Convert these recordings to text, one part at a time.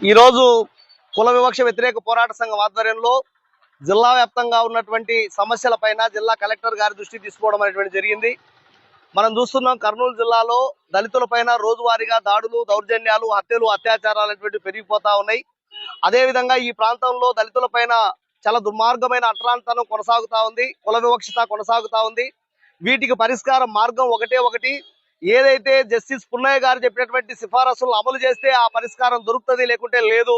ఈ రోజు కుల వివక్ష వ్యతిరేక పోరాట సంఘం ఆధ్వర్యంలో జిల్లా వ్యాప్తంగా ఉన్నటువంటి సమస్యలపైన జిల్లా కలెక్టర్ గారి దృష్టికి తీసుకోవడం అనేటువంటి జరిగింది. మనం చూస్తున్నాం కర్నూలు జిల్లాలో దళితులపైన రోజువారీగా దాడులు, దౌర్జన్యాలు, హత్యలు, అత్యాచారాలు అనేటువంటి పెరిగిపోతా ఉన్నాయి. అదేవిధంగా ఈ ప్రాంతంలో దళితులపైన చాలా దుర్మార్గమైన అట్రాంతనం కొనసాగుతా ఉంది, కుల వివక్షత కొనసాగుతా ఉంది. వీటికి పరిష్కారం మార్గం ఒకటే ఒకటి, ఏదైతే జస్టిస్ పున్నయ్య గారు చెప్పినటువంటి సిఫారసులను అమలు చేస్తే ఆ పరిష్కారం దొరుకుతుంది, లేకుంటే లేదు.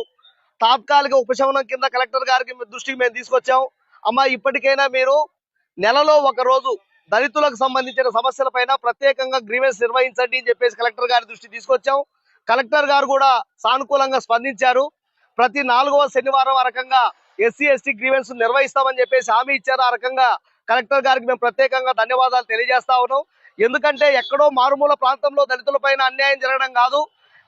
తాత్కాలిక ఉపశమనం కింద కలెక్టర్ గారికి దృష్టికి మేము తీసుకొచ్చాం. అమ్మా, ఇప్పటికైనా మీరు నెలలో ఒక రోజు దళితులకు సంబంధించిన సమస్యలపైన ప్రత్యేకంగా గ్రీవెన్స్ నిర్వహించండి అని చెప్పేసి కలెక్టర్ గారి దృష్టికి తీసుకొచ్చాం. కలెక్టర్ గారు కూడా సానుకూలంగా స్పందించారు. ప్రతి 4వ శనివారం ఆ రకంగా ఎస్సీ ఎస్టీ గ్రీవెన్స్ నిర్వహిస్తామని చెప్పేసి హామీ ఇచ్చారు. ఆ రకంగా కలెక్టర్ గారికి మేము ప్రత్యేకంగా ధన్యవాదాలు తెలియజేస్తా ఉన్నాం. ఎందుకంటే ఎక్కడో మారుమూల ప్రాంతంలో దళితులపైన అన్యాయం జరగడం కాదు,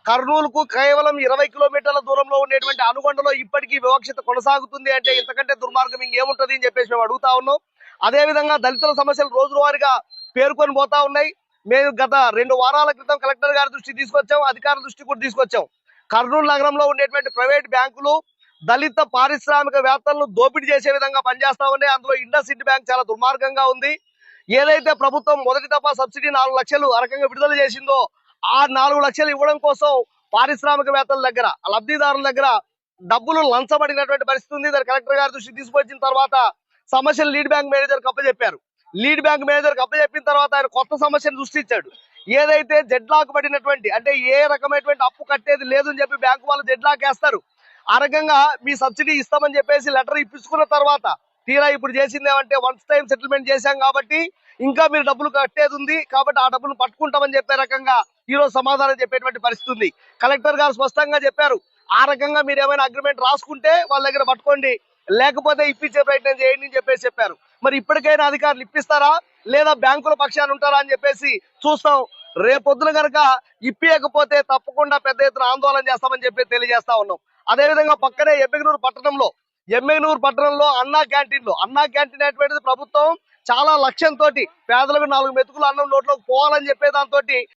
కర్నూలుకు కేవలం 20 కిలోమీటర్ల దూరంలో ఉండేటువంటి అనుగొండలో ఇప్పటికీ వివక్షత కొనసాగుతుంది అంటే ఇంతకంటే దుర్మార్గం ఇంకేముంటది అని చెప్పేసి మేము అడుగుతా ఉన్నాం. అదేవిధంగా దళితుల సమస్యలు రోజువారీగా పేర్కొని పోతా ఉన్నాయి. మేము గత 2 వారాల క్రితం కలెక్టర్ గారి దృష్టికి తీసుకొచ్చాం, అధికారుల దృష్టికి కూడా తీసుకొచ్చాం. కర్నూలు నగరంలో ఉండేటువంటి ప్రైవేట్ బ్యాంకులు దళిత పారిశ్రామికవేత్తలను దోపిడీ చేసే విధంగా పనిచేస్తా ఉన్నాయి. అందులో ఇండస్ ఇండ్ బ్యాంక్ చాలా దుర్మార్గంగా ఉంది. ఏదైతే ప్రభుత్వం మొదటి దఫా సబ్సిడీ 4 లక్షలు ఆ రకంగా విడుదల చేసిందో ఆ 4 లక్షలు ఇవ్వడం కోసం పారిశ్రామికవేత్తల దగ్గర, లబ్ధిదారుల దగ్గర డబ్బులు లంచబడినటువంటి పరిస్థితి ఉంది. దాన్ని కలెక్టర్ గారి దృష్టికి తీసుకొచ్చిన తర్వాత సమస్యను లీడ్ బ్యాంక్ మేనేజర్కి అప్పచెప్పారు. లీడ్ బ్యాంక్ మేనేజర్కి అప్పచెప్పిన తర్వాత ఆయన కొత్త సమస్యను సృష్టించాడు. ఏదైతే జెడ్లాక్ పడినటువంటి, అంటే ఏ రకమైనటువంటి అప్పు కట్టేది లేదు అని చెప్పి బ్యాంకు వాళ్ళు జెడ్లాక్ వేస్తారు. ఆ రకంగా మీ సబ్సిడీ ఇస్తామని చెప్పేసి లెటర్ ఇప్పించుకున్న తర్వాత తీరా ఇప్పుడు చేసింది ఏమంటే వన్స్ టైం సెటిల్మెంట్ చేశాం కాబట్టి ఇంకా మీరు డబ్బులు కట్టేది ఉంది కాబట్టి ఆ డబ్బులు పట్టుకుంటామని చెప్పే రకంగా ఈరోజు సమాధానం చెప్పేటువంటి పరిస్థితి ఉంది. కలెక్టర్ గారు స్పష్టంగా చెప్పారు, ఆ రకంగా మీరు ఏమైనా అగ్రిమెంట్ రాసుకుంటే వాళ్ళ దగ్గర పట్టుకోండి, లేకపోతే ఇప్పించే ప్రయత్నం చేయండి అని చెప్పేసి చెప్పారు. మరి ఇప్పటికైనా అధికారులు ఇప్పిస్తారా లేదా బ్యాంకుల పక్షాన ఉంటారా అని చెప్పేసి చూస్తాం. రేపొద్దున కనుక ఇప్పియకపోతే తప్పకుండా పెద్ద ఎత్తున ఆందోళన చేస్తామని చెప్పి తెలియజేస్తా ఉన్నాం. అదేవిధంగా పక్కనే ఎమ్మెగనూరు పట్టణంలో అన్నా క్యాంటీన్ అనేటువంటిది ప్రభుత్వం చాలా లక్ష్యంతో పేదలకు 4 మెతుకులు అన్నం నోట్లోకి పోవాలని చెప్పే దాంతో